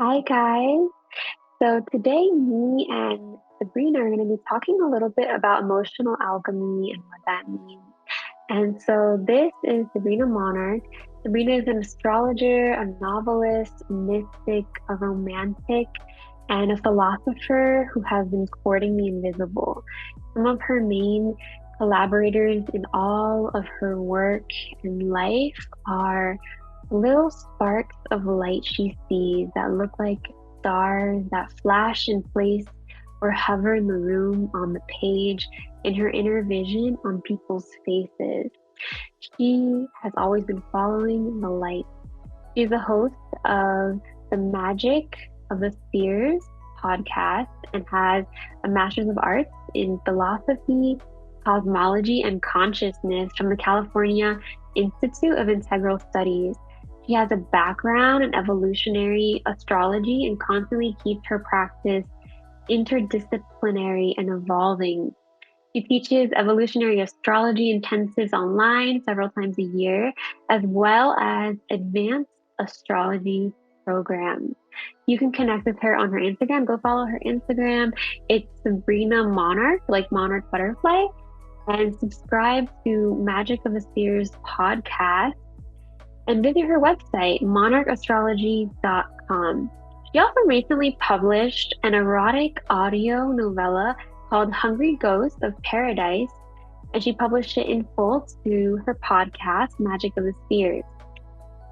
Hi, guys. So today, me and Sabrina are going to be talking a little bit about emotional alchemy and what that means. And so, this is Sabrina Monarch. Sabrina is an astrologer, a novelist, a mystic, a romantic, and a philosopher who has been courting the invisible. Some of her main collaborators in all of her work and life are little sparks of light she sees that look like stars that flash in place or hover in the room, on the page, in her inner vision, on people's faces. She has always been following the light. She's a host of the Magic of the Spheres podcast and has a Master's of Arts in Philosophy, Cosmology, and Consciousness from the California Institute of Integral Studies. She has a background in evolutionary astrology and constantly keeps her practice interdisciplinary and evolving. She teaches evolutionary astrology intensives online several times a year, as well as advanced astrology programs. You can connect with her on her Instagram. Go follow her Instagram. It's Sabrina Monarch, like Monarch Butterfly, and subscribe to Magic of the Spheres podcast and visit her website, monarchastrology.com. She also recently published an erotic audio novella called Hungry Ghost of Paradise, and she published it in full to her podcast, Magic of the Spheres.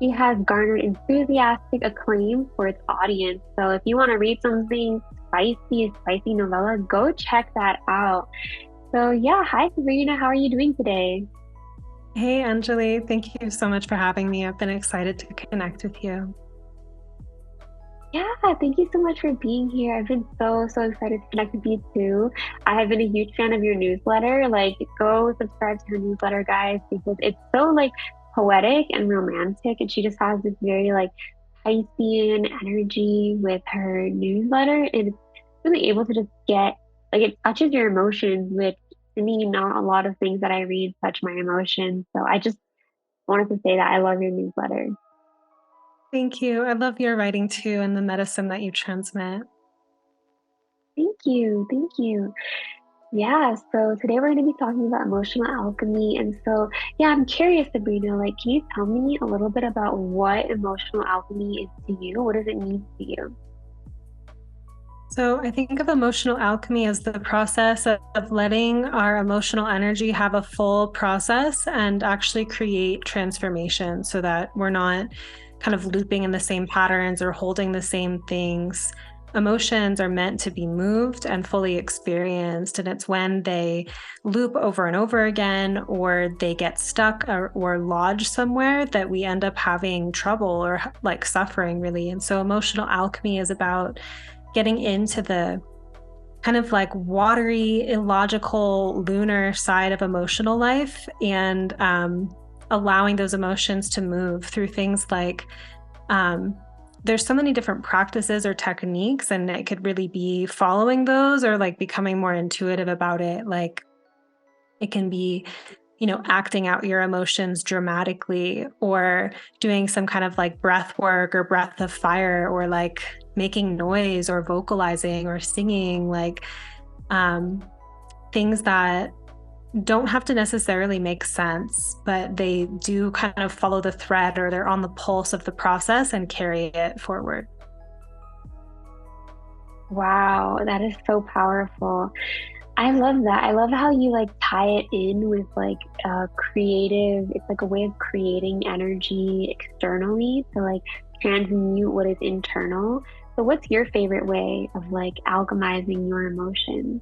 She has garnered enthusiastic acclaim for its audience. So if you want to read something spicy, a spicy novella, go check that out. So yeah, hi Sabrina, how are you doing today? Hey, Anjali, thank you so much for having me. I've been excited to connect with you. Yeah, thank you so much for being here. I've been so excited to connect with you too. I have been a huge fan of your newsletter. Like, go subscribe to her newsletter, guys, because it's so like poetic and romantic, and she just has this very like Piscean energy with her newsletter, and it's really able to just get like it touches your emotions, which to me, not a lot of things that I read touch my emotions. So I just wanted to say that I love your newsletter. Thank you. I love your writing too and the medicine that you transmit. Thank you. Thank you. Yeah, so today we're going to be talking about emotional alchemy. And so, yeah, I'm curious, Sabrina, like, can you tell me a little bit about what emotional alchemy is to you? What does it mean to you? So, I think of emotional alchemy as the process of letting our emotional energy have a full process and actually create transformation so that we're not kind of looping in the same patterns or holding the same things. Emotions are meant to be moved and fully experienced. And it's when they loop over and over again, or they get stuck or lodge somewhere that we end up having trouble or like suffering, really. And so, emotional alchemy is about getting into the kind of like watery, illogical, lunar side of emotional life and allowing those emotions to move through things like there's so many different practices or techniques, and it could really be following those or like becoming more intuitive about it. Like it can be, acting out your emotions dramatically or doing some kind of like breath work or breath of fire or like making noise or vocalizing or singing, like um, things that don't have to necessarily make sense, but they do kind of follow the thread or they're on the pulse of the process and carry it forward. Wow, that is so powerful. I love that. I love how you like tie it in with like creative, it's like a way of creating energy externally to like transmute what is internal. So what's your favorite way of like alchemizing your emotions?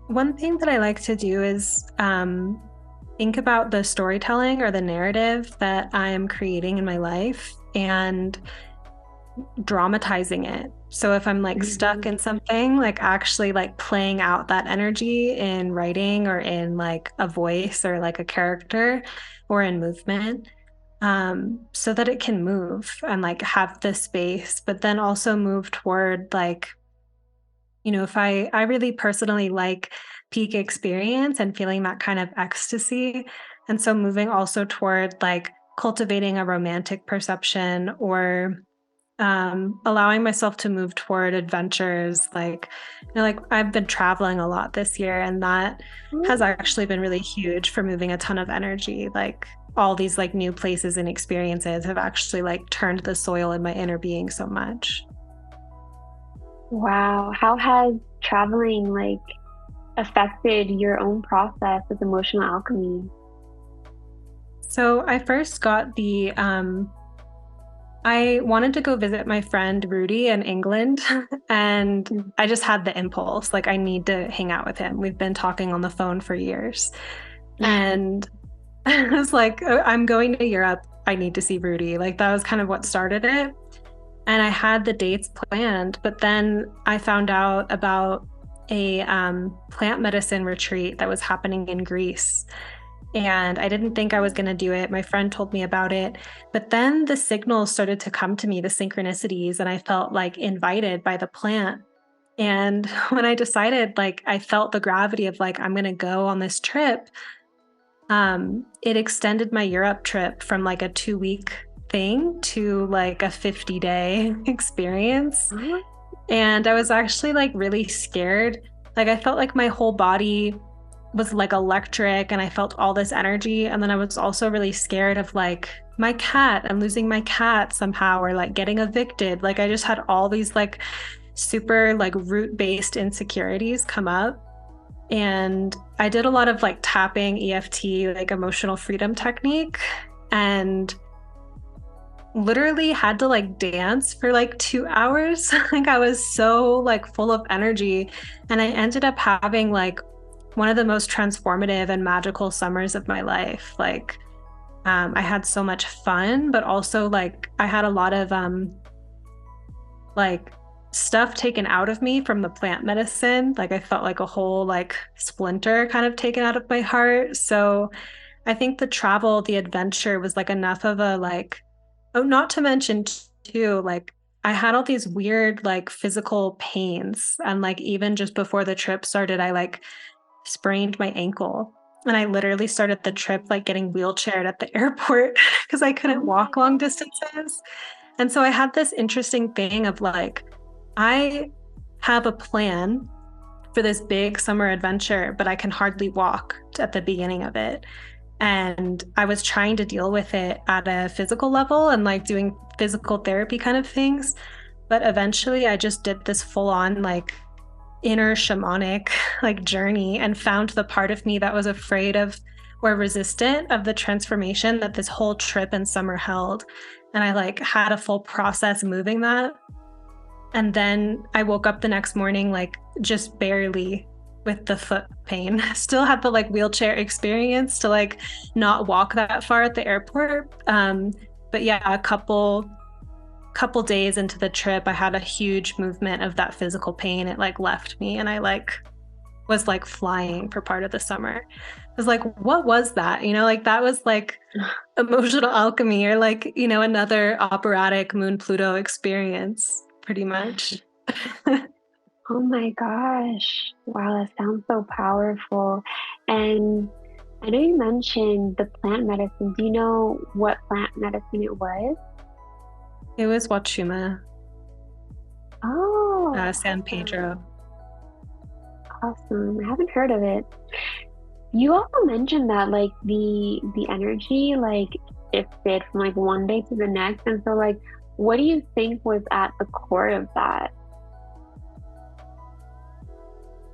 One thing that I like to do is think about the storytelling or the narrative that I am creating in my life and dramatizing it. So if I'm like stuck Mhm. in something, like actually like playing out that energy in writing or in like a voice or like a character or in movement, so that it can move and like have the space, but then also move toward like, if I really personally like peak experience and feeling that kind of ecstasy. And so moving also toward like cultivating a romantic perception or allowing myself to move toward adventures. Like I've been traveling a lot this year, and that has actually been really huge for moving a ton of energy. Like all these like new places and experiences have actually like turned the soil in my inner being so much. Wow. How has traveling like affected your own process with emotional alchemy? So I first got I wanted to go visit my friend Rudy in England, and Mm. I just had the impulse, like, I need to hang out with him. We've been talking on the phone for years. And I was like, I'm going to Europe. I need to see Rudy. Like, that was kind of what started it. And I had the dates planned, but then I found out about a plant medicine retreat that was happening in Greece. And I didn't think I was going to do it. My friend told me about it. But then the signals started to come to me, the synchronicities, and I felt like invited by the plant. And when I decided, like, I felt the gravity of like, I'm going to go on this trip, it extended my Europe trip from like a 2 week thing to like a 50-day experience. Huh? And I was actually like really scared. Like, I felt like my whole body was like electric and I felt all this energy. And then I was also really scared of like my cat and losing my cat somehow, or like getting evicted. Like, I just had all these like super like root-based insecurities come up. And I did a lot of like tapping, EFT, like emotional freedom technique, and literally had to like dance for like 2 hours. Like, I was so like full of energy. And I ended up having like one of the most transformative and magical summers of my life. Like, I had so much fun, but also like I had a lot of like stuff taken out of me from the plant medicine. Like, I felt like a whole like splinter kind of taken out of my heart. So I think the travel, the adventure was like enough of a like, oh, not to mention too, like I had all these weird like physical pains. And like even just before the trip started, I like sprained my ankle. And I literally started the trip like getting wheelchaired at the airport because I Oh couldn't my walk long distances. And so I had this interesting thing of like, I have a plan for this big summer adventure, but I can hardly walk at the beginning of it. And I was trying to deal with it at a physical level and like doing physical therapy kind of things. But eventually I just did this full on like inner shamanic like journey and found the part of me that was afraid of or resistant of the transformation that this whole trip and summer held. And I like had a full process moving that. And then I woke up the next morning, like just barely with the foot pain. Still had the like wheelchair experience to like not walk that far at the airport. But yeah, a couple days into the trip, I had a huge movement of that physical pain. It like left me, and I like was like flying for part of the summer. I was like, what was that? You know, like that was like emotional alchemy, or like, another operatic Moon Pluto experience, pretty much. Oh my gosh. Wow, that sounds so powerful. And I know you mentioned the plant medicine. Do you know what plant medicine it was? It was Wachuma, Oh, San awesome. Pedro. Awesome. I haven't heard of it. You also mentioned that like the energy like shifted from like one day to the next. And so like what do you think was at the core of that?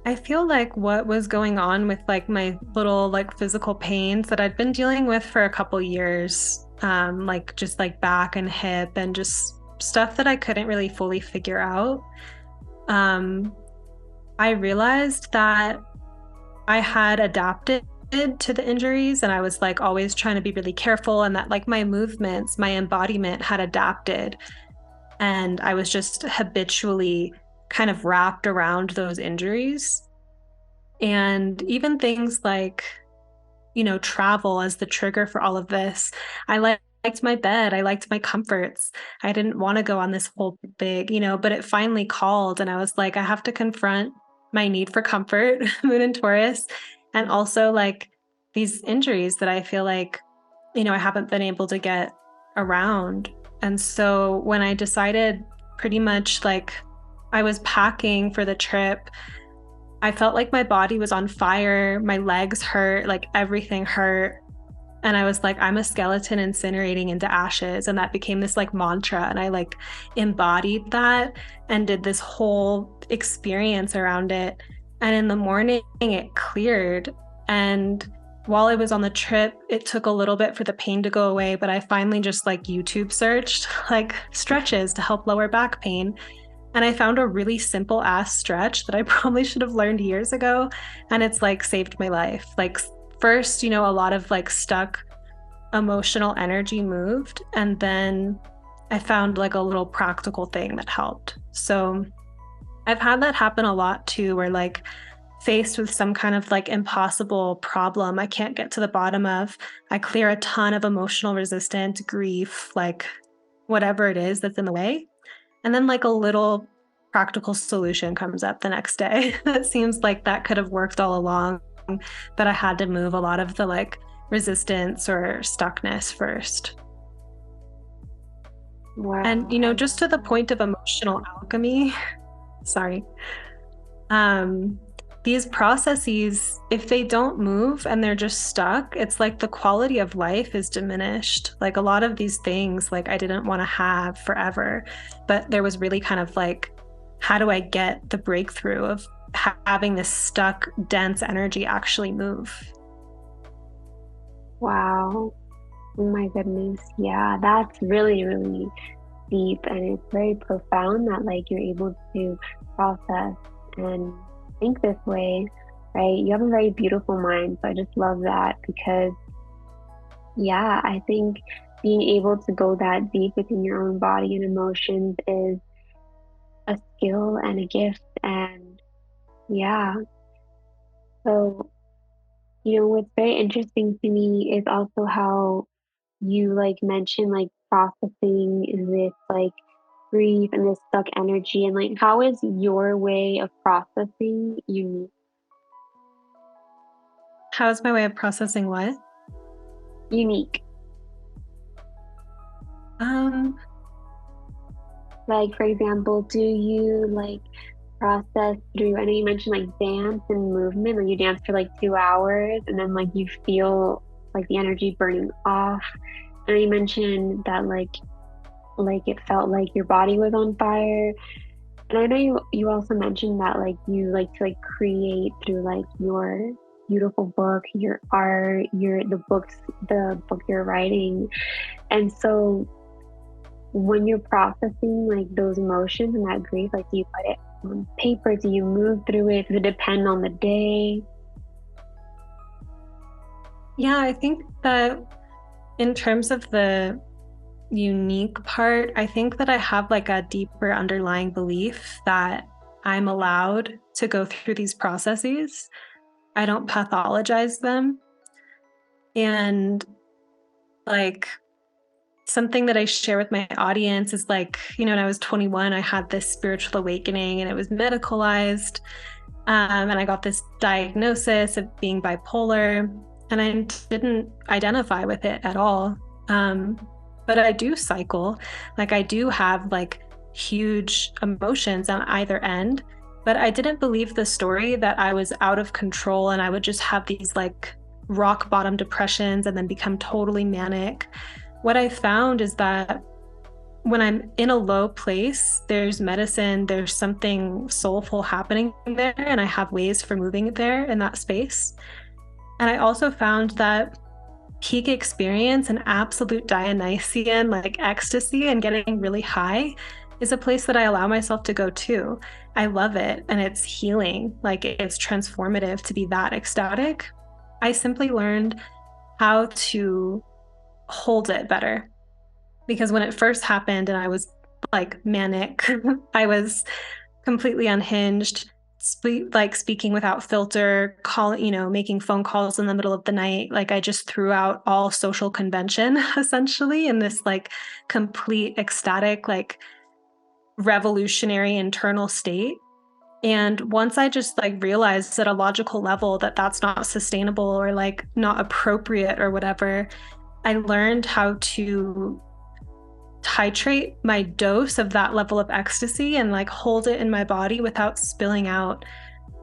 I feel like what was going on with like my little like physical pains that I'd been dealing with for a couple years, like just like back and hip and just stuff that I couldn't really fully figure out. Um, I realized that I had adapted to the injuries, and I was like always trying to be really careful, and that like my movements, my embodiment had adapted, and I was just habitually kind of wrapped around those injuries. And even things like, travel as the trigger for all of this. I liked my bed. I liked my comforts. I didn't want to go on this whole big, but it finally called. And I was like, I have to confront my need for comfort, Moon and Taurus, and also like these injuries that I feel like, I haven't been able to get around. And so when I decided, pretty much like I was packing for the trip, I felt like my body was on fire, my legs hurt, like everything hurt. And I was like, I'm a skeleton incinerating into ashes. And that became this like mantra. And I like embodied that and did this whole experience around it. And in the morning, it cleared. And while I was on the trip, it took a little bit for the pain to go away. But I finally just like YouTube searched like stretches to help lower back pain. And I found a really simple ass stretch that I probably should have learned years ago. And it's like saved my life. Like, first, a lot of like stuck emotional energy moved. And then I found like a little practical thing that helped. So I've had that happen a lot too, where like faced with some kind of like impossible problem I can't get to the bottom of, I clear a ton of emotional resistance, grief, like whatever it is that's in the way. And then like a little practical solution comes up the next day. It seems like that could have worked all along, but I had to move a lot of the like resistance or stuckness first. Wow. And just to the point of emotional alchemy, sorry. These processes, if they don't move and they're just stuck, it's like the quality of life is diminished. Like a lot of these things, like I didn't want to have forever, but there was really kind of like, how do I get the breakthrough of having this stuck, dense energy actually move? Wow. Oh my goodness. Yeah, that's really, really deep, and it's very profound that like you're able to process and think this way, right? You have a very beautiful mind, so I just love that because yeah, I think being able to go that deep within your own body and emotions is a skill and a gift. And yeah, so what's very interesting to me is also how you like mentioned like processing this like grief and this stuck energy, and like how is your way of processing unique? How's my way of processing what? Unique. Um, Like for example, do you like process through, I know you mentioned like dance and movement, like you dance for like 2 hours and then like you feel like the energy burning off. And you mentioned that like it felt like your body was on fire. And I know you also mentioned that like you like to like create through like your beautiful book, your art, the book you're writing. And so when you're processing like those emotions and that grief, like do you put it on paper? Do you move through it? Does it depend on the day? yeah, I think that in terms of the unique part, I think that I have like a deeper underlying belief that I'm allowed to go through these processes. I don't pathologize them. And like something that I share with my audience is like, when I was 21, I had this spiritual awakening and it was medicalized. And I got this diagnosis of being bipolar, and I didn't identify with it at all. But I do cycle. Like I do have like huge emotions on either end, but I didn't believe the story that I was out of control and I would just have these like rock bottom depressions and then become totally manic. What I found is that when I'm in a low place, there's medicine, there's something soulful happening there, and I have ways for moving there in that space. And I also found that peak experience and absolute Dionysian, like ecstasy and getting really high, is a place that I allow myself to go to. I love it, and it's healing. Like it's transformative to be that ecstatic. I simply learned how to hold it better, because when it first happened and I was like manic, I was completely unhinged, speaking without filter, making phone calls in the middle of the night. Like I just threw out all social convention essentially in this like complete ecstatic, like revolutionary internal state. And once I just like realized at a logical level that that's not sustainable or like not appropriate or whatever, I learned how to titrate my dose of that level of ecstasy and like hold it in my body without spilling out,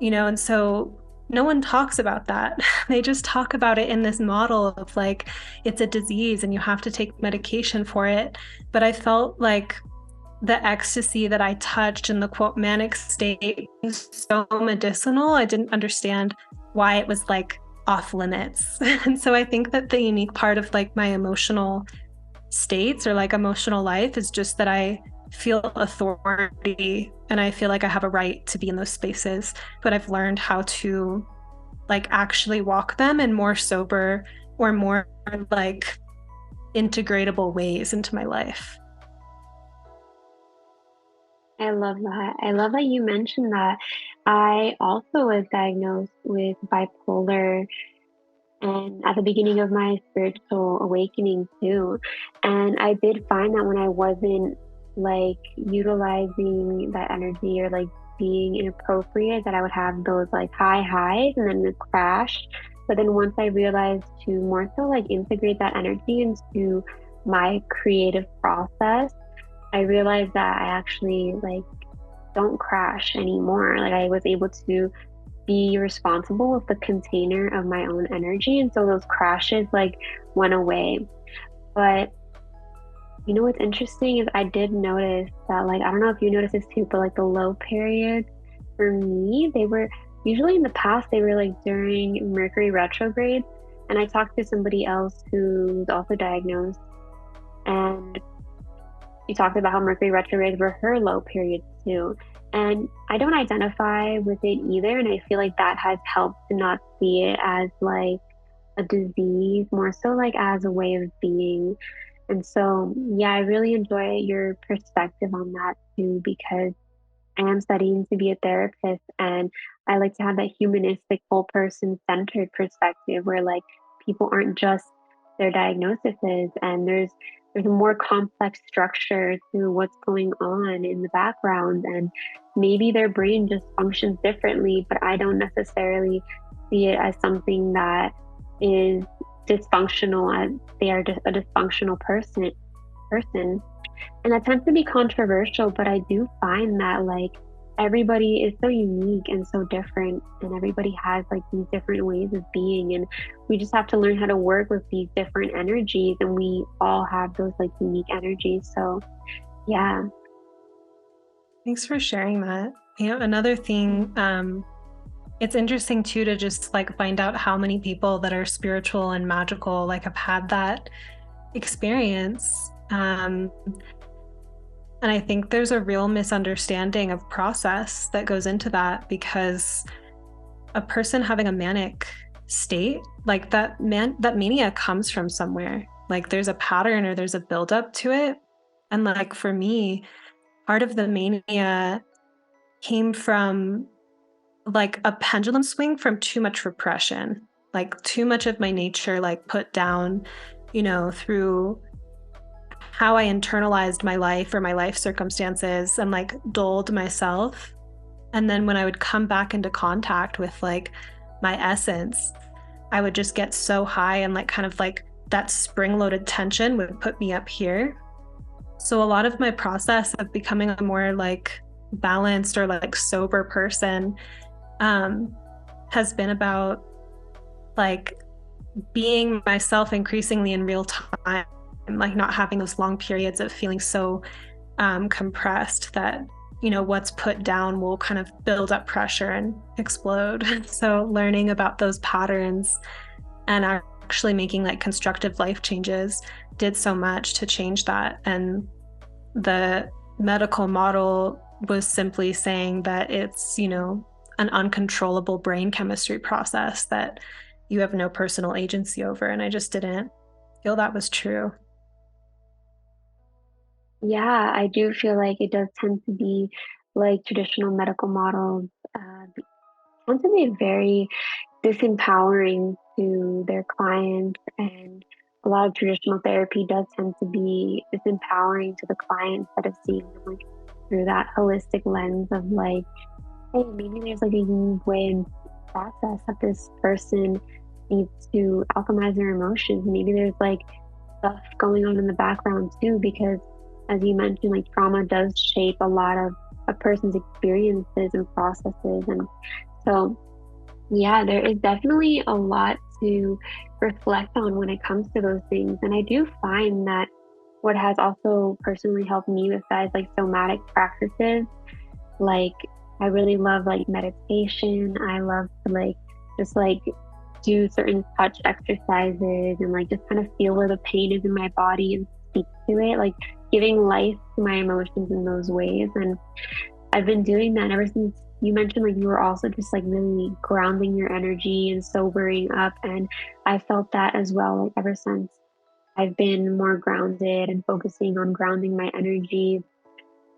and so no one talks about that. They just talk about it in this model of like it's a disease and you have to take medication for it. But I felt like the ecstasy that I touched in the quote manic state was so medicinal. I didn't understand why it was like off limits. And so I think that the unique part of like my emotional states or like emotional life is just that I feel authority and I feel like I have a right to be in those spaces, but I've learned how to like actually walk them in more sober or more like integratable ways into my life. I love that. I love that you mentioned that. I also was diagnosed with bipolar and at the beginning of my spiritual awakening too. And I did find that when I wasn't like utilizing that energy or like being inappropriate, that I would have those like high highs and then the crash. But then once I realized to more so like integrate that energy into my creative process, I realized that I actually like don't crash anymore. Like I was able to be responsible with the container of my own energy. And so those crashes like went away. But what's interesting is I did notice that, like, I don't know if you noticed this too, but like the low periods for me, they were usually in the past, they were like during Mercury retrograde. And I talked to somebody else who's also diagnosed, and she talked about how Mercury retrogrades were her low periods too. And I don't identify with it either. And I feel like that has helped to not see it as like a disease, more so like as a way of being. And so, yeah, I really enjoy your perspective on that too, because I am studying to be a therapist and I like to have that humanistic, whole person centered perspective where like people aren't just their diagnoses and there's a more complex structure to what's going on in the background, and maybe their brain just functions differently, but I don't necessarily see it as something that is dysfunctional, as they are just a dysfunctional person. And that tends to be controversial, but I do find that like everybody is so unique and so different, and everybody has like these different ways of being, and we just have to learn how to work with these different energies, and we all have those like unique energies. So yeah. Thanks for sharing that. Another thing, it's interesting too to just like find out how many people that are spiritual and magical like have had that experience. And I think there's a real misunderstanding of process that goes into that, because a person having a manic state, like that mania comes from somewhere. Like there's a pattern or there's a buildup to it. And like for me, part of the mania came from like a pendulum swing from too much repression, like too much of my nature, like put down, through how I internalized my life or my life circumstances and like dulled myself. And then when I would come back into contact with like my essence, I would just get so high and like kind of like that spring loaded tension would put me up here. So a lot of my process of becoming a more like balanced or like sober person has been about like being myself increasingly in real time, like not having those long periods of feeling so compressed that what's put down will kind of build up pressure and explode. So learning about those patterns and actually making like constructive life changes did so much to change that. And the medical model was simply saying that it's an uncontrollable brain chemistry process that you have no personal agency over, and I just didn't feel that was true. Yeah, I do feel like it does tend to be like traditional medical models tend to be very disempowering to their clients, and a lot of traditional therapy does tend to be disempowering to the client instead of seeing them like through that holistic lens of like, hey, maybe there's like a unique way and process that this person needs to alchemize their emotions. Maybe there's like stuff going on in the background too, because as you mentioned, like trauma does shape a lot of a person's experiences and processes. And so, yeah, there is definitely a lot to reflect on when it comes to those things. And I do find that what has also personally helped me besides like somatic practices, like I really love like meditation. I love to like just like do certain touch exercises and like just kind of feel where the pain is in my body and speak to it, like giving life to my emotions in those ways. And I've been doing that ever since you mentioned like you were also just like really grounding your energy and sobering up. And I felt that as well, like ever since I've been more grounded and focusing on grounding my energy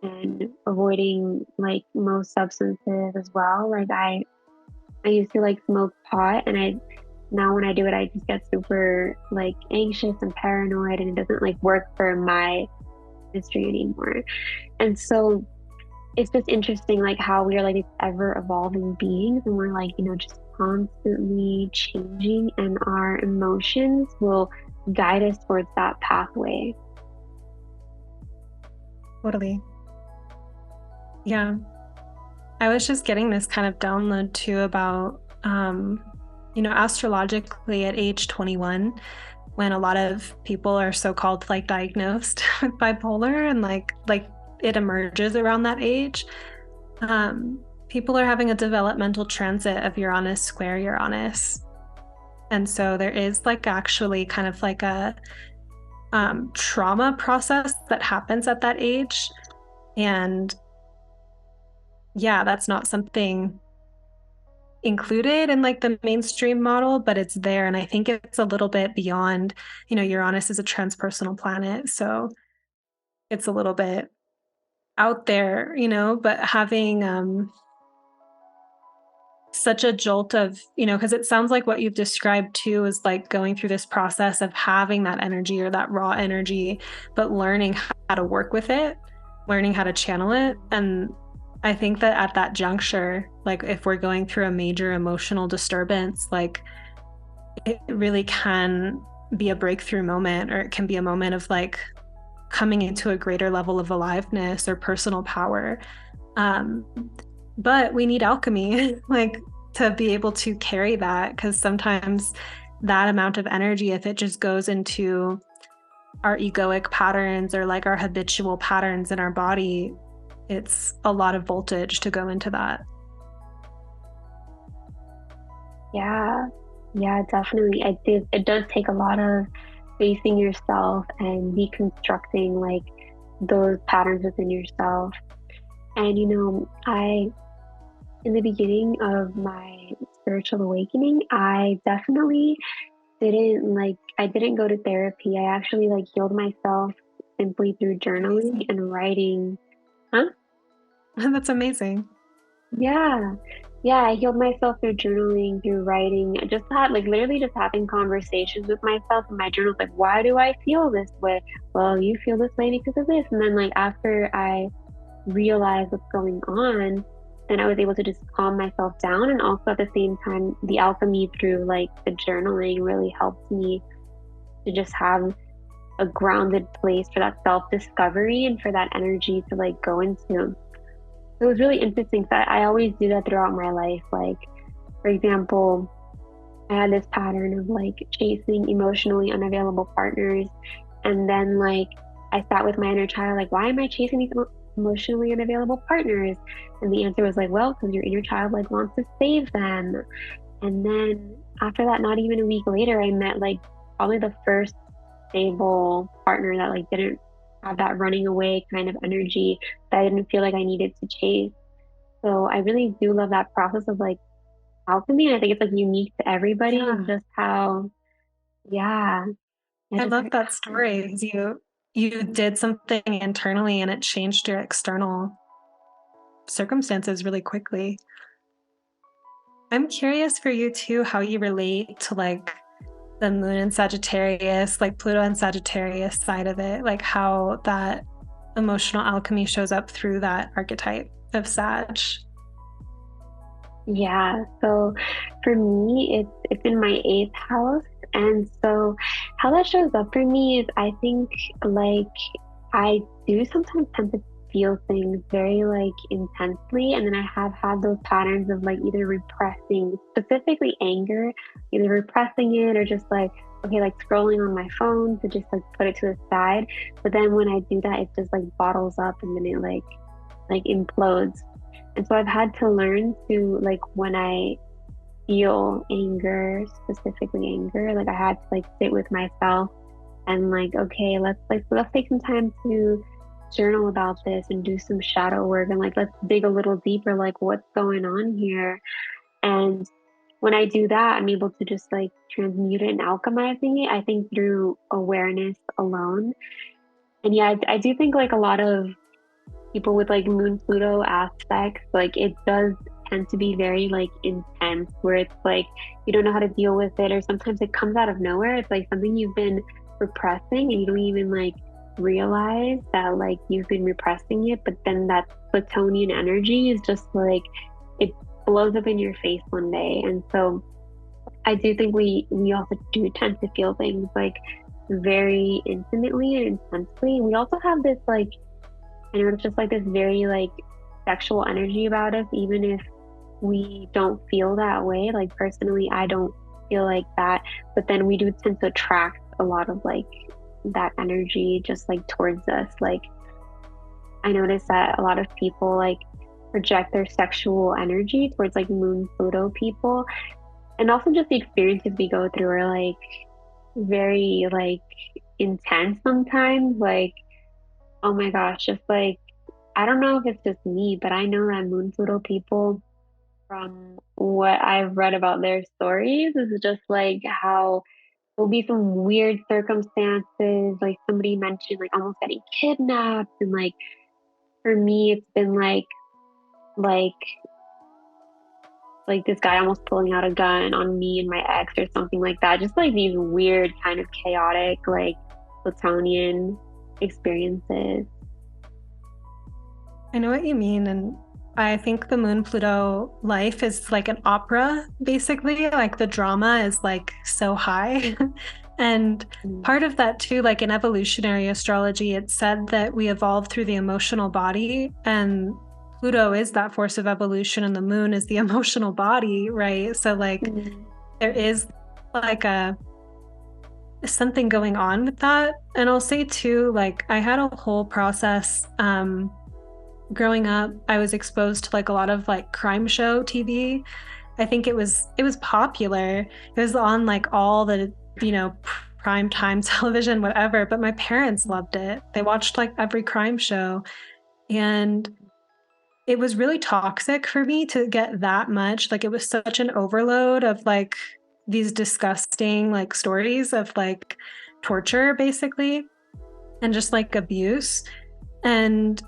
and avoiding like most substances as well. Like I used to like smoke pot, and I now when I do it I just get super like anxious and paranoid, and it doesn't like work for my history anymore. And so it's just interesting like how we are like these ever evolving beings, and we're like, just constantly changing, and our emotions will guide us towards that pathway. Totally. Yeah. I was just getting this kind of download too about, astrologically at age 21, when a lot of people are so-called like diagnosed with bipolar and like it emerges around that age. People are having a developmental transit of Uranus square Uranus. And so there is like actually kind of like a trauma process that happens at that age. And yeah, that's not something included in like the mainstream model, but it's there. And I think it's a little bit beyond, Uranus is a transpersonal planet. So it's a little bit out there, but having such a jolt of, because it sounds like what you've described too is like going through this process of having that energy or that raw energy, but learning how to work with it, learning how to channel it. And I think that at that juncture, like if we're going through a major emotional disturbance, like it really can be a breakthrough moment, or it can be a moment of like coming into a greater level of aliveness or personal power. Um, but we need alchemy, like to be able to carry that, because sometimes that amount of energy, if it just goes into our egoic patterns or like our habitual patterns in our body, it's a lot of voltage to go into that. Yeah, definitely. It does take a lot of facing yourself and deconstructing like those patterns within yourself. And I in the beginning of my spiritual awakening, I definitely I didn't go to therapy. I actually like healed myself simply through journaling and writing. Huh? That's amazing. Yeah. Yeah, I healed myself through journaling, through writing. I just had like literally just having conversations with myself in my journals, like, why do I feel this way? Well, you feel this way because of this. And then like after I realized what's going on, then I was able to just calm myself down. And also at the same time, the alchemy through like the journaling really helped me to just have a grounded place for that self-discovery and for that energy to like go into. It was really interesting that I always do that throughout my life. Like, for example, I had this pattern of like chasing emotionally unavailable partners. And then like I sat with my inner child, like, why am I chasing these emotionally unavailable partners? And the answer was like, well, because your inner child like wants to save them. And then after that, not even a week later, I met like probably the first stable partner that like didn't have that running away kind of energy that I didn't feel like I needed to chase. So I really do love that process of like alchemy. And I think it's like unique to everybody, Yeah. and just how, yeah, I just love that story. You did something internally and it changed your external circumstances really quickly. I'm curious for you too, how you relate to like the moon and Sagittarius, like Pluto and Sagittarius side of it, like how that emotional alchemy shows up through that archetype of Sag. Yeah, so for me, it's in my eighth house, and so how that shows up for me is I think like I do sometimes tend to feel things very like intensely, and then I have had those patterns of like either repressing, specifically anger, either repressing it or just like okay, like scrolling on my phone to just like put it to the side. But then when I do that, it just like bottles up and then it like implodes. And so I've had to learn to like when I feel anger, specifically anger, like I had to like sit with myself and like, okay, let's take some time to journal about this and do some shadow work and like let's dig a little deeper, like what's going on here. And when I do that, I'm able to just like transmute it and alchemizing it, I think through awareness alone. And yeah, I do think like a lot of people with like Moon Pluto aspects, like it does tend to be very like intense where it's like you don't know how to deal with it, or sometimes it comes out of nowhere. It's like something you've been repressing and you don't even like realize that like you've been repressing it, but then that Plutonian energy is just like it blows up in your face one day. And so I do think we also do tend to feel things like very intimately and intensely. We also have this like I know it's just like this very like sexual energy about us, even if we don't feel that way. Like personally, I don't feel like that, but then we do tend to attract a lot of like that energy just like towards us. Like I noticed that a lot of people like project their sexual energy towards like Moon Pluto people, and also just the experiences we go through are like very like intense sometimes. Like oh my gosh, just like I don't know if it's just me, but I know that Moon Pluto people, from what I've read about their stories, is just like how there'll be some weird circumstances, like somebody mentioned like almost getting kidnapped, and like for me, it's been like like this guy almost pulling out a gun on me and my ex or something like that. Just like these weird kind of chaotic like Plutonian experiences. I know what you mean. And I think the Moon Pluto life is like an opera, basically. Like the drama is like so high. And Mm. part of that too, like in evolutionary astrology, it said that we evolved through the emotional body, and Pluto is that force of evolution, and the moon is the emotional body, right? So like Mm. there is like a something going on with that. And I'll say too, like I had a whole process growing up. I was exposed to like a lot of like crime show TV. I think it was popular. It was on like all the, prime time television, whatever, but my parents loved it. They watched like every crime show, and it was really toxic for me to get that much. Like it was such an overload of like these disgusting like stories of like torture basically, and just like abuse. And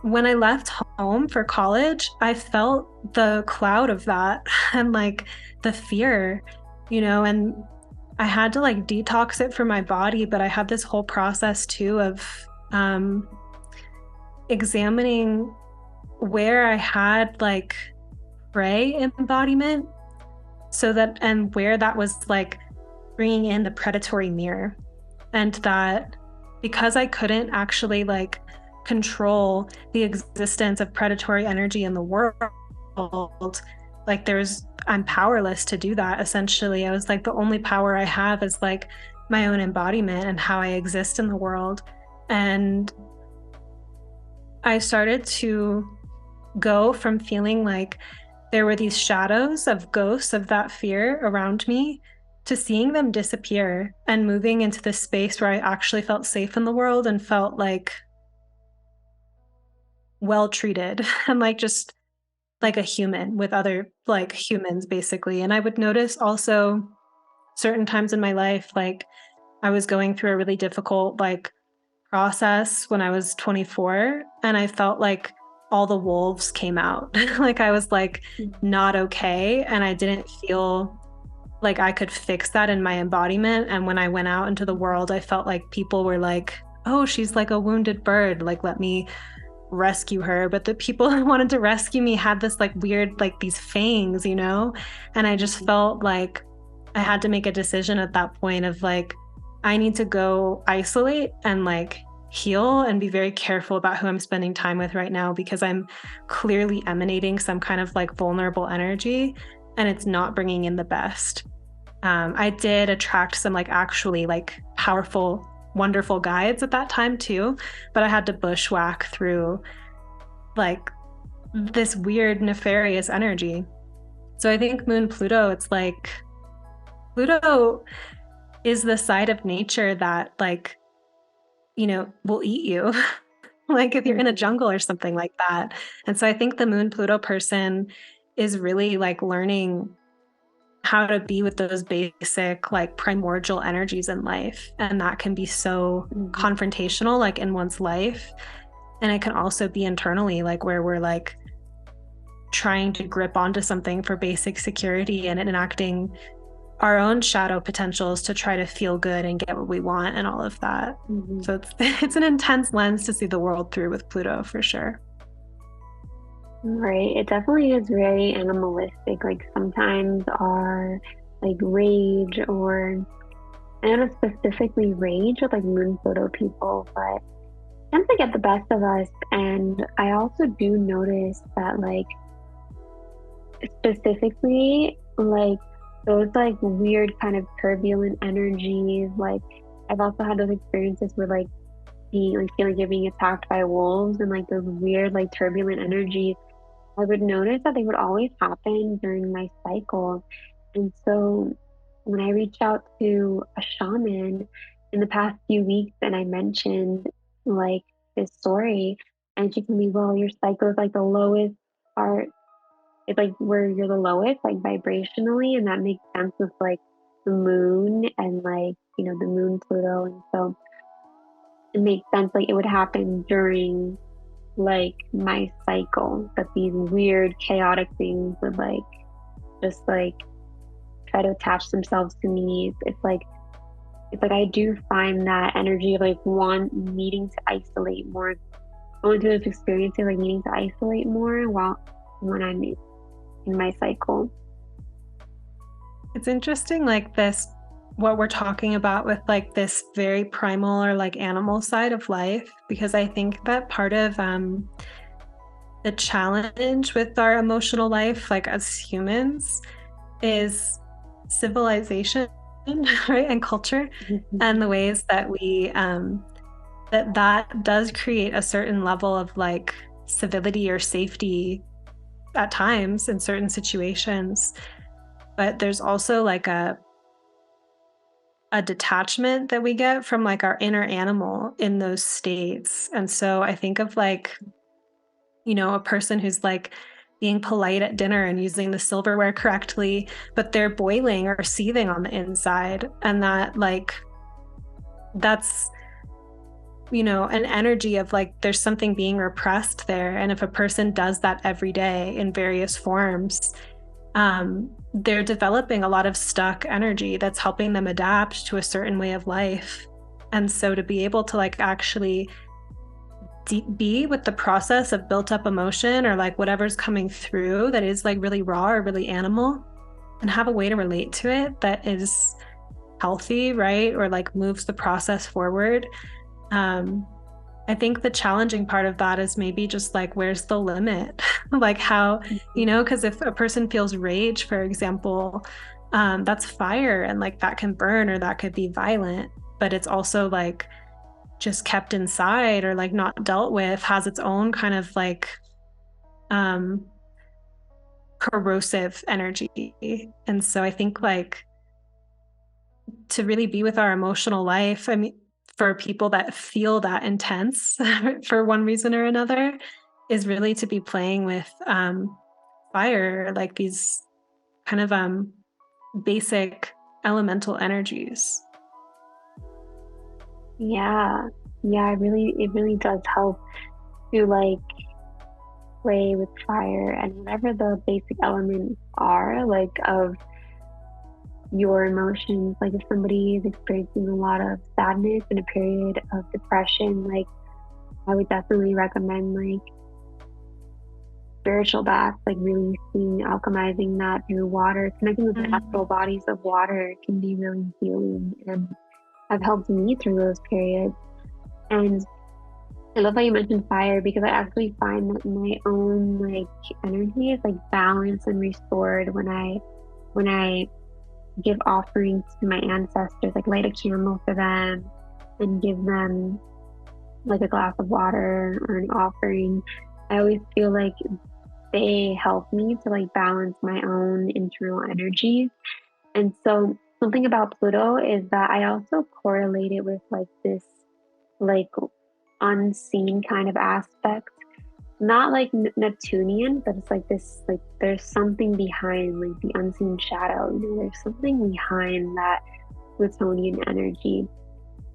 when I left home for college, I felt the cloud of that and like the fear, and I had to like detox it from my body. But I had this whole process too of um, examining where I had like prey embodiment, so that, and where that was like bringing in the predatory mirror. And that because I couldn't actually like control the existence of predatory energy in the world, like I'm powerless to do that. Essentially, I was like, the only power I have is like my own embodiment and how I exist in the world. And I started to go from feeling like there were these shadows of ghosts of that fear around me to seeing them disappear and moving into this space where I actually felt safe in the world and felt like well treated and like just like a human with other like humans basically. And I would notice also certain times in my life, like I was going through a really difficult like process when I was 24, and I felt like all the wolves came out. Like I was like not okay, and I didn't feel like I could fix that in my embodiment. And when I went out into the world, I felt like people were like, oh, she's like a wounded bird, like let me rescue her. But the people who wanted to rescue me had this like weird like these fangs, and I just felt like I had to make a decision at that point of like I need to go isolate and like heal and be very careful about who I'm spending time with right now, because I'm clearly emanating some kind of like vulnerable energy and it's not bringing in the best. I did attract some like actually like powerful, wonderful guides at that time too, but I had to bushwhack through like this weird, nefarious energy. So I think Moon Pluto, it's like Pluto is the side of nature that like, will eat you. Like if you're in a Mhm. jungle or something like that. And so I think the Moon Pluto person is really like learning how to be with those basic, like primordial energies in life. And that can be so Mhm. confrontational, like in one's life. And it can also be internally, like where we're like trying to grip onto something for basic security and enacting our own shadow potentials to try to feel good and get what we want and all of that. Mhm. So it's an intense lens to see the world through with Pluto for sure. Right. It definitely is very animalistic. Like sometimes our like rage or I don't know specifically rage with like moon photo people, but tends to get the best of us. And I also do notice that like specifically like those like weird kind of turbulent energies, like I've also had those experiences where like being like feeling like you're being attacked by wolves and like those weird like turbulent energies I would notice that they would always happen during my cycle. And so when I reached out to a shaman in the past few weeks and I mentioned like this story, and she told me, well, your cycle is like the lowest part. It's like where you're the lowest, like vibrationally. And that makes sense with like the moon and like, the moon Pluto. And so it makes sense like it would happen during like my cycle that these weird chaotic things would like just like try to attach themselves to me. It's like I do find that energy of like one needing to isolate more, going through this experience of like needing to isolate more while when I'm in my cycle. It's interesting, like this, what we're talking about with like this very primal or like animal side of life, because I think that part of the challenge with our emotional life, like as humans, is civilization, right, and culture, and the ways that we that does create a certain level of like civility or safety at times in certain situations. But there's also like a detachment that we get from like our inner animal in those states. And so I think of like, a person who's like being polite at dinner and using the silverware correctly, but they're boiling or seething on the inside. And that like, that's, an energy of like, there's something being repressed there. And if a person does that every day in various forms, they're developing a lot of stuck energy that's helping them adapt to a certain way of life. And so to be able to like actually be with the process of built up emotion or like whatever's coming through that is like really raw or really animal, and have a way to relate to it that is healthy, right? Or like moves the process forward. Um, I think the challenging part of that is maybe just like, where's the limit? Like how, because if a person feels rage, for example, that's fire and like that can burn or that could be violent, but it's also like just kept inside or like not dealt with has its own kind of like um corrosive energy. And so I think like to really be with our emotional life, I mean, for people that feel that intense for one reason or another, is really to be playing with fire, like these kind of basic elemental energies. Yeah. Yeah, it really does help to like play with fire and whatever the basic elements are, like of your emotions. Like if somebody is experiencing a lot of sadness in a period of depression, like I would definitely recommend like spiritual baths, like really seeing alchemizing that through water, connecting with the Mm. natural bodies of water can be really healing and have helped me through those periods. And I love how you mentioned fire because I actually find that my own like energy is like balanced and restored when I give offerings to my ancestors, like light a candle for them and give them like a glass of water or an offering. I always feel like they help me to like balance my own internal energies. And so something about Pluto is that I also correlate it with like this like unseen kind of aspect. Not like Neptunian, but it's like this like there's something behind like the unseen shadow. There's something behind that Plutonian energy.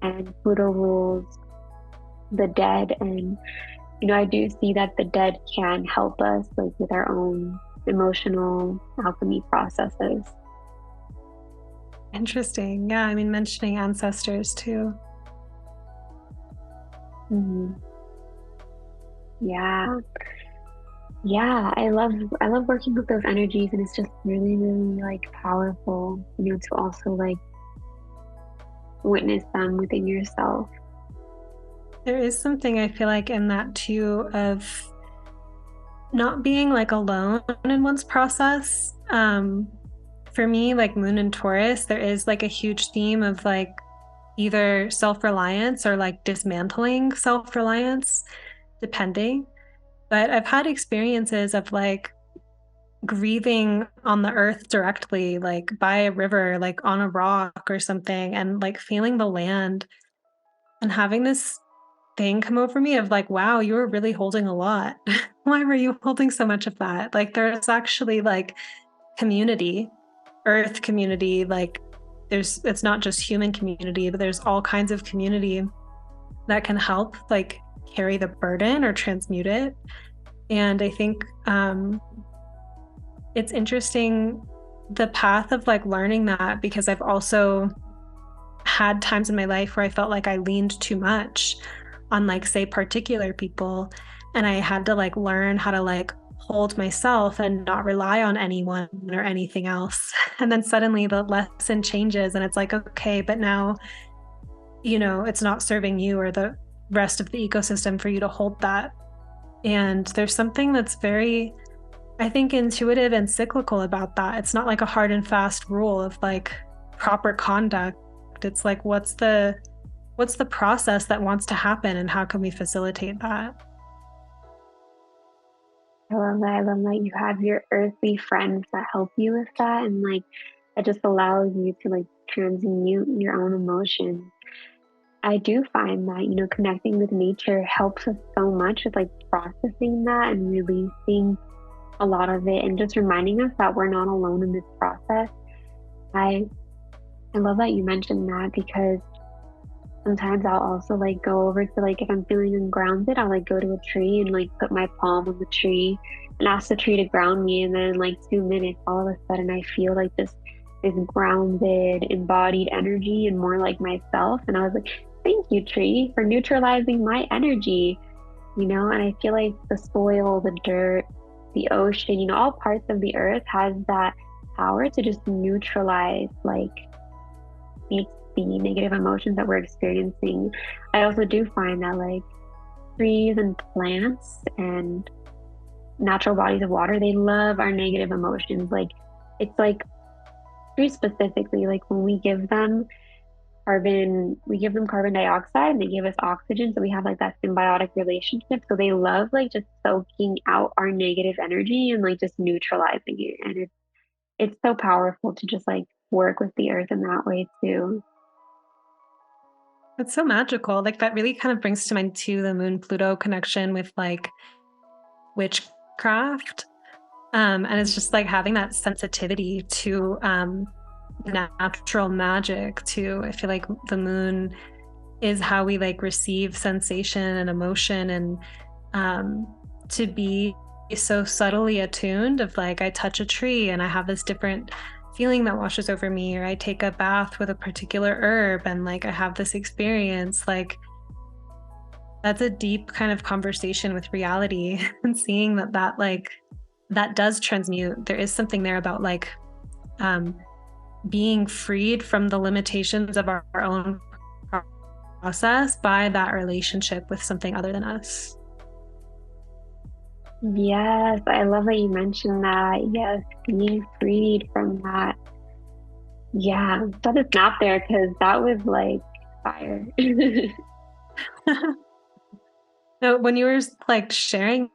And Pluto rules the dead, and I do see that the dead can help us like with our own emotional alchemy processes. Interesting. Yeah, I mean, mentioning ancestors too. Mhm. Yeah. Yeah, I love working with those energies, and it's just really, really like powerful, to also like witness them within yourself. There is something I feel like in that too of not being like alone in one's process. For me, like Moon and Taurus, there is like a huge theme of like either self-reliance or like dismantling self-reliance, depending. But I've had experiences of like grieving on the earth directly, like by a river, like on a rock or something, and like feeling the land and having this thing come over me of like, wow, you were really holding a lot. Why were you holding so much of that? Like, there's actually like community, earth community, like, it's not just human community, but there's all kinds of community that can help like carry the burden or transmute it. And I think it's interesting the path of like learning that, because I've also had times in my life where I felt like I leaned too much on like say particular people, and I had to like learn how to like hold myself and not rely on anyone or anything else. And then suddenly the lesson changes and it's like, okay, but now it's not serving you or the rest of the ecosystem for you to hold that. And there's something that's very, I think, intuitive and cyclical about that. It's not like a hard and fast rule of like proper conduct. It's like what's the process that wants to happen and how can we facilitate that? I love that. I love that you have your earthly friends that help you with that, and like it just allows you to like transmute your own emotions. I do find that, connecting with nature helps us so much with like processing that and releasing a lot of it and just reminding us that we're not alone in this process. I I love that you mentioned that because sometimes I'll also like go over to like if I'm feeling ungrounded, I'll like go to a tree and like put my palm on the tree and ask the tree to ground me. And then in like 2 minutes, all of a sudden I feel like this grounded, embodied energy and more like myself. And I was like, thank you, tree, for neutralizing my energy, and I feel like the soil, the dirt, the ocean, all parts of the earth has that power to just neutralize like these the negative emotions that we're experiencing. I also do find that like trees and plants and natural bodies of water, they love our negative emotions. Like it's like trees specifically, like when we give them carbon dioxide and they give us oxygen. So we have like that symbiotic relationship. So they love like just soaking out our negative energy and like just neutralizing it. And it's so powerful to just like work with the earth in that way too. It's so magical. Like that really kind of brings to mind too the Moon Pluto connection with like witchcraft. And it's just like having that sensitivity to natural magic too. I feel like the moon is how we like receive sensation and emotion, and to be so subtly attuned of like I touch a tree and I have this different feeling that washes over me, or I take a bath with a particular herb and like I have this experience. Like that's a deep kind of conversation with reality and seeing that like that does transmute. There is something there about like um being freed from the limitations of our own process by that relationship with something other than us. Yes, I love that you mentioned that. Yes, being freed from that. Yeah, that is not there because that was like fire. No, when you were like sharing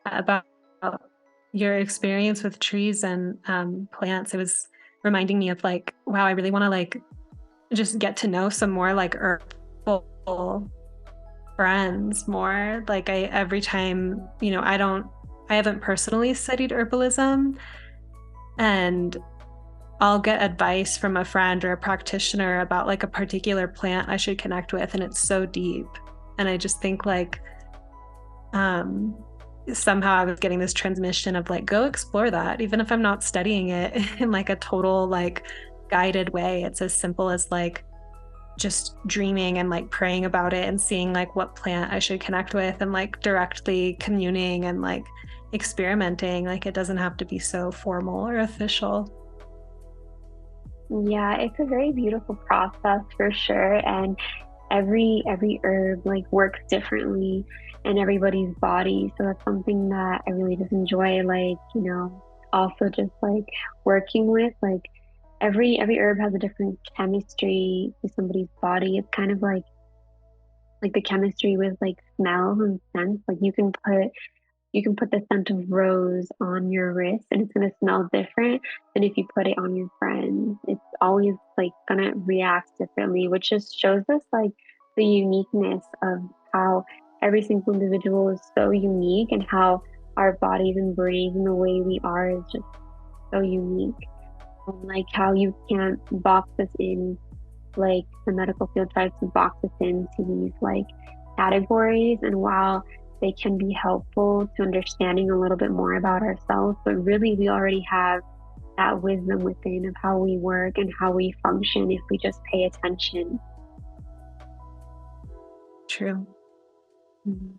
about your experience with trees and plants, it was reminding me of like, wow, I really want to like just get to know some more like herbal friends more. Like every time, I haven't personally studied herbalism, and I'll get advice from a friend or a practitioner about like a particular plant I should connect with, and it's so deep. And I just think like somehow I was getting this transmission of like, go explore that, even if I'm not studying it in like a total like guided way. It's as simple as like just dreaming and like praying about it and seeing like what plant I should connect with and like directly communing and like experimenting. Like it doesn't have to be so formal or official. Yeah, it's a very beautiful process for sure. And every herb like works differently in everybody's body. So that's something that I really just enjoy, like, also just like working with like every herb has a different chemistry to somebody's body. It's kind of like the chemistry with like smells and scents. Like you can put the scent of rose on your wrist and it's going to smell different than if you put it on your friend. It's always like going to react differently, which just shows us like the uniqueness of how every single individual is so unique and how our bodies and brains and the way we are is just so unique. Like how you can't box us in, like the medical field tries to box us into these like categories. And while they can be helpful to understanding a little bit more about ourselves, but really we already have that wisdom within of how we work and how we function if we just pay attention. True. Mhm.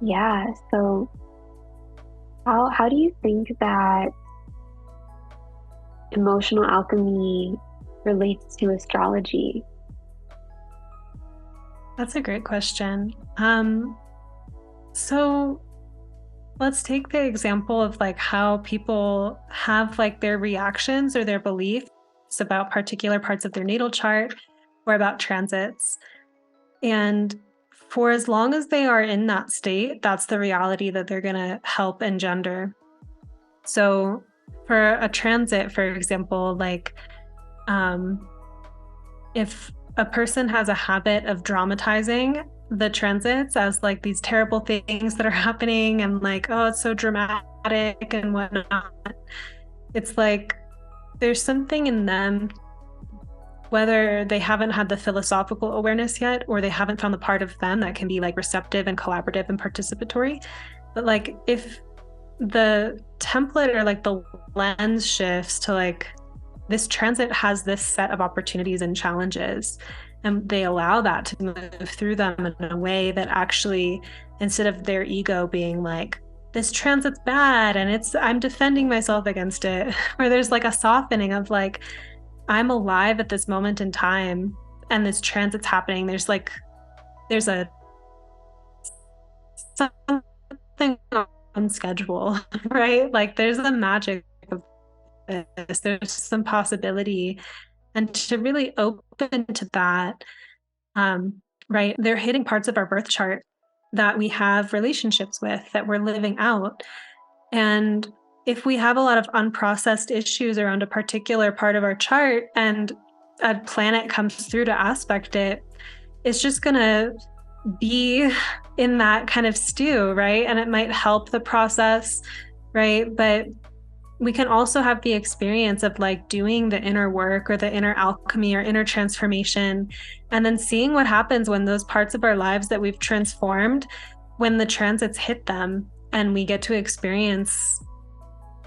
Yeah. So how do you think that emotional alchemy relates to astrology? That's a great question. So let's take the example of like how people have like their reactions or their beliefs about particular parts of their natal chart or about transits. And for as long as they are in that state, that's the reality that they're going to help engender. So for a transit, for example, like if a person has a habit of dramatizing the transits as like these terrible things that are happening and like, oh, it's so dramatic and whatnot, it's like there's something in them, whether they haven't had the philosophical awareness yet or they haven't found the part of them that can be like receptive and collaborative and participatory. But like if the template or like the lens shifts to like this transit has this set of opportunities and challenges, and they allow that to move through them in a way that actually, instead of their ego being like, this transit's bad and I'm defending myself against it, where there's like a softening of like, I'm alive at this moment in time and this transit's happening. There's a something on schedule, right? Like there's a magic of this. There's some possibility. And to really open to that, right? They're hitting parts of our birth chart that we have relationships with, that we're living out. And if we have a lot of unprocessed issues around a particular part of our chart and a planet comes through to aspect it, it's just going to be in that kind of stew, right? And it might help the process, right? But we can also have the experience of like doing the inner work or the inner alchemy or inner transformation, and then seeing what happens when those parts of our lives that we've transformed, when the transits hit them and we get to experience,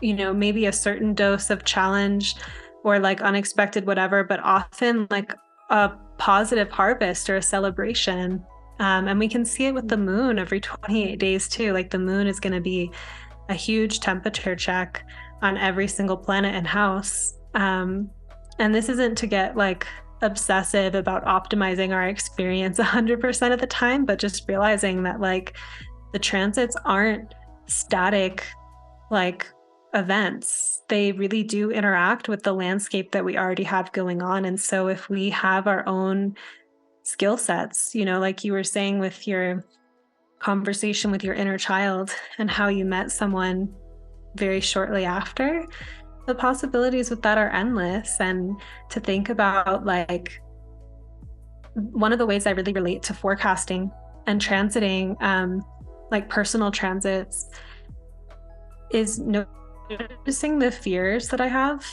maybe a certain dose of challenge or like unexpected whatever, but often like a positive harvest or a celebration. And we can see it with the moon every 28 days too. Like the moon is going to be a huge temperature check on every single planet and house. And this isn't to get like obsessive about optimizing our experience 100% of the time, but just realizing that like the transits aren't static like events. They really do interact with the landscape that we already have going on. And so if we have our own skill sets, you know, like you were saying with your conversation with your inner child and how you met someone very shortly after, the possibilities with that are endless. And to think about like one of the ways I really relate to forecasting and transiting, like personal transits, is noticing the fears that I have,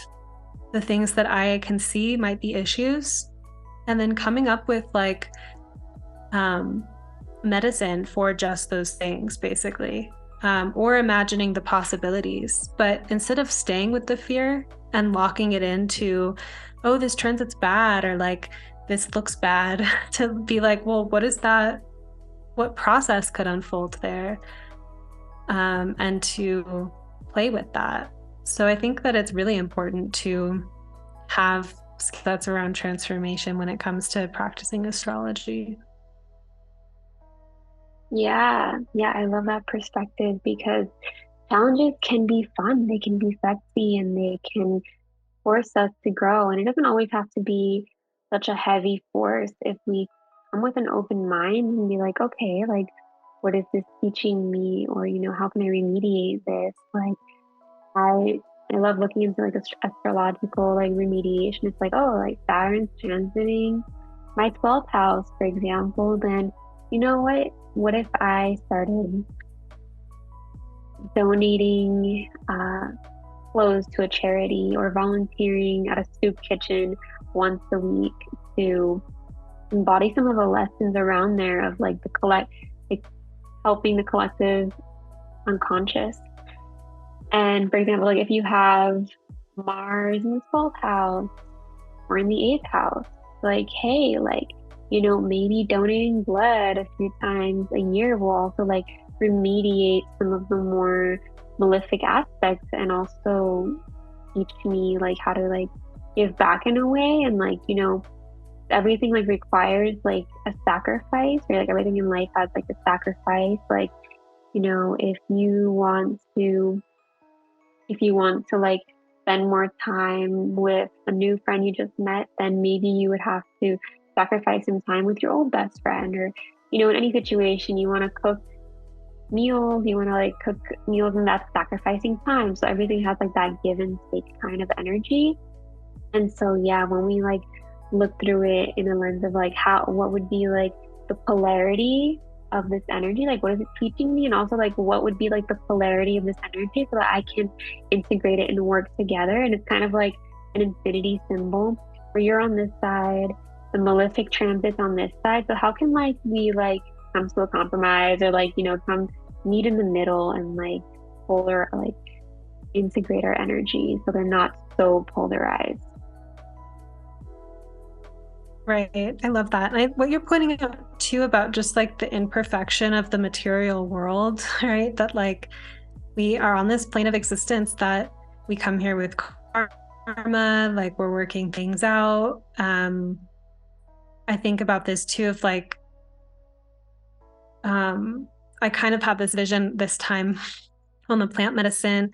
the things that I can see might be issues, and then coming up with like medicine for just those things, basically, or imagining the possibilities. But instead of staying with the fear and locking it into, oh, this transit's bad, or like this looks bad, to be like, well, what is that? What process could unfold there? And to play with that. So I think that it's really important to have skills around transformation when it comes to practicing astrology. Yeah, yeah, I love that perspective because challenges can be fun, they can be sexy, and they can force us to grow. And it doesn't always have to be such a heavy force if we come with an open mind and be like, okay, like, what is this teaching me? Or, how can I remediate this? Like, I love looking into like astrological like remediation. It's like, oh, like Saturn's transiting my 12th house, for example, then you know what? What if I started donating clothes to a charity or volunteering at a soup kitchen once a week to embody some of the lessons around there of like like helping the collective unconscious. And for example, like if you have Mars in the 12th house or in the 8th house, like, hey, like, maybe donating blood a few times a year will also like remediate some of the more malefic aspects and also teach me like how to like give back in a way. And like, everything like requires like a sacrifice, or like everything in life has like a sacrifice. Like, if you want to like spend more time with a new friend you just met, then maybe you would have to sacrifice some time with your old best friend. Or, in any situation, you want to cook meals, you want to like cook meals, and that's sacrificing time. So everything has like that give and take kind of energy. And so, yeah, when we like look through it in a lens of like what would be like the polarity of this energy, like what is it teaching me, and also like what would be like the polarity of this energy so that I can integrate it and work together. And it's kind of like an infinity symbol where you're on this side, the malefic transit's on this side. So how can like we like come to a compromise, or like come meet in the middle and like integrate our energy so they're not so polarized. Right. I love that. And what you're pointing out too about just like the imperfection of the material world, right? That like we are on this plane of existence, that we come here with karma, like we're working things out. I think about this too of like, I kind of have this vision this time on the plant medicine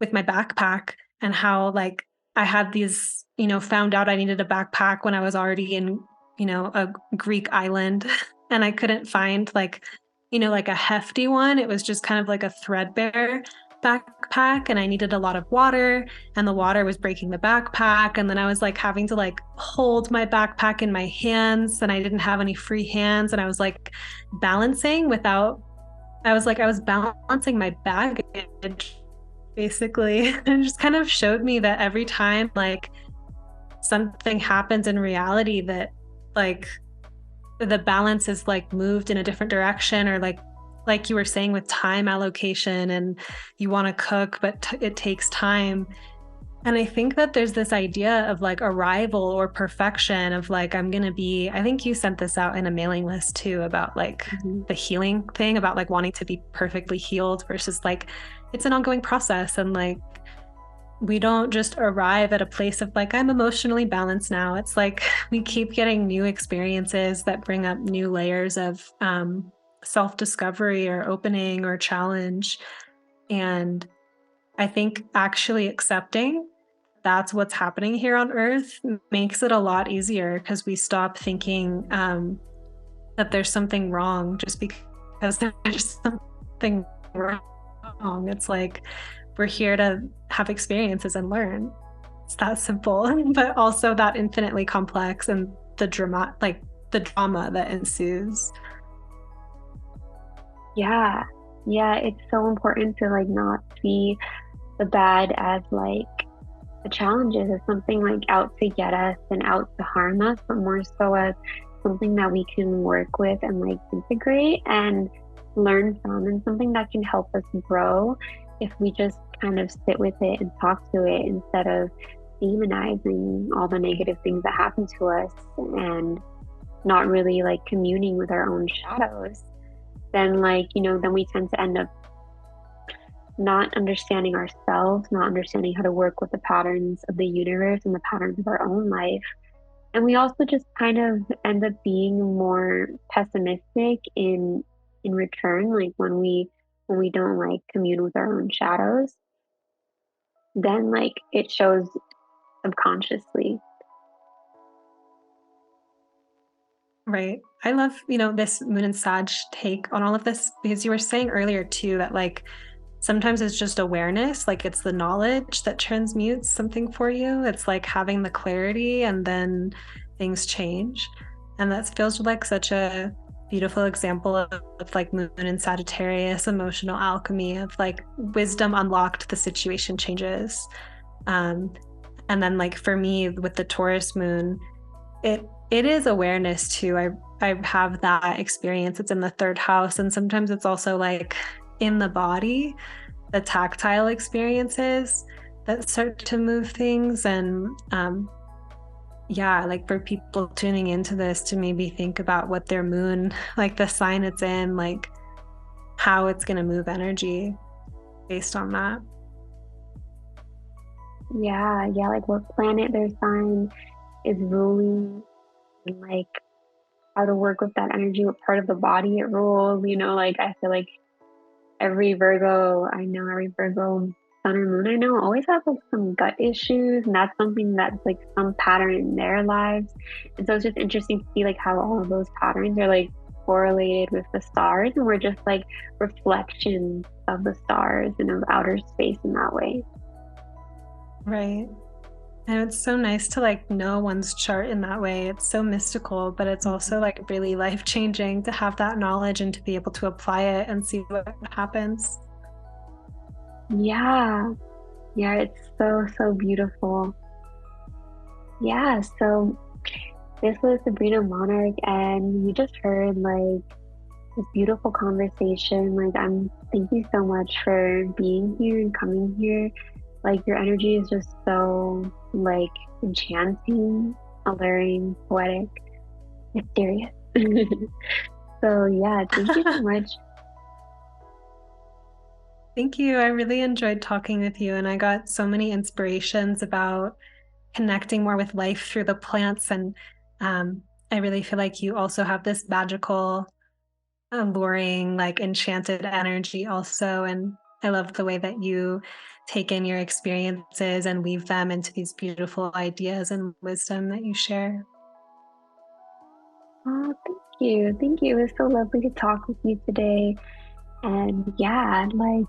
with my backpack, and how like I had these, found out I needed a backpack when I was already in, a Greek island, and I couldn't find like, like a hefty one. It was just kind of like a threadbare backpack, and I needed a lot of water, and the water was breaking the backpack. And then I was like having to like hold my backpack in my hands, and I didn't have any free hands. And I was like balancing I was balancing my baggage basically. And just kind of showed me that every time like something happens in reality, that like the balance is like moved in a different direction, or like you were saying with time allocation, and you want to cook, but it takes time. And I think that there's this idea of like arrival or perfection of like, I think you sent this out in a mailing list too, about like the healing thing, about like wanting to be perfectly healed versus like, it's an ongoing process. And like, we don't just arrive at a place of like, I'm emotionally balanced now. It's like we keep getting new experiences that bring up new layers of self-discovery or opening or challenge. And I think actually accepting that's what's happening here on Earth makes it a lot easier, because we stop thinking that there's something wrong just because there's something wrong. It's like we're here to have experiences and learn. It's that simple, but also that infinitely complex, and the drama that ensues. Yeah. Yeah, it's so important to like not see the bad as like the challenges as something like out to get us and out to harm us, but more so as something that we can work with and like integrate and learn from, and something that can help us grow if we just kind of sit with it and talk to it instead of demonizing all the negative things that happen to us and not really like communing with our own shadows. Then like, then we tend to end up not understanding ourselves, not understanding how to work with the patterns of the universe and the patterns of our own life. And we also just kind of end up being more pessimistic in return, like when we don't like commune with our own shadows, then like it shows subconsciously. Right. I love, this Moon and Sag take on all of this, because you were saying earlier too that like sometimes it's just awareness, like it's the knowledge that transmutes something for you. It's like having the clarity and then things change. And that feels like such a beautiful example of like Moon and Sagittarius, emotional alchemy of like wisdom unlocked, the situation changes. Um, and then like for me with the Taurus moon, it is awareness too. I have that experience. It's in the third house, and sometimes it's also like in the body, the tactile experiences that start to move things. And yeah, like for people tuning into this to maybe think about what their moon, like the sign it's in, like how it's going to move energy based on that. Yeah, yeah, like what planet their sign is ruling, and like how to work with that energy, what part of the body it rules. Like I feel like every Virgo sun or moon I know always has like some gut issues, and that's something that's like some pattern in their lives. And so it's just interesting to see like how all of those patterns are like correlated with the stars, and we're just like reflections of the stars and of outer space in that way. Right. And it's so nice to like know one's chart in that way. It's so mystical, but it's also like really life changing to have that knowledge and to be able to apply it and see what happens. Yeah, yeah, it's so, so beautiful. Yeah, so this was Sabrina Monarch, and you just heard like this beautiful conversation. Like, thank you so much for being here and coming here. Like, your energy is just so like enchanting, alluring, poetic, mysterious. So yeah, thank you so much. Thank you. I really enjoyed talking with you, and I got so many inspirations about connecting more with life through the plants. And I really feel like you also have this magical, alluring, like enchanted energy, also. And I love the way that you take in your experiences and weave them into these beautiful ideas and wisdom that you share. Oh, thank you. Thank you. It was so lovely to talk with you today. And yeah, like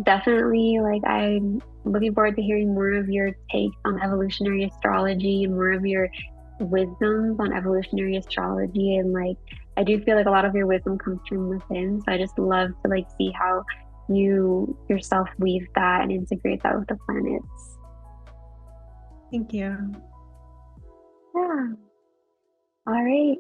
definitely like I'm looking forward to hearing more of your takes on evolutionary astrology and more of your wisdoms on evolutionary astrology. And like I do feel like a lot of your wisdom comes from within. So I just love to like see how you yourself weave that and integrate that with the planets. Thank you. Yeah. All right.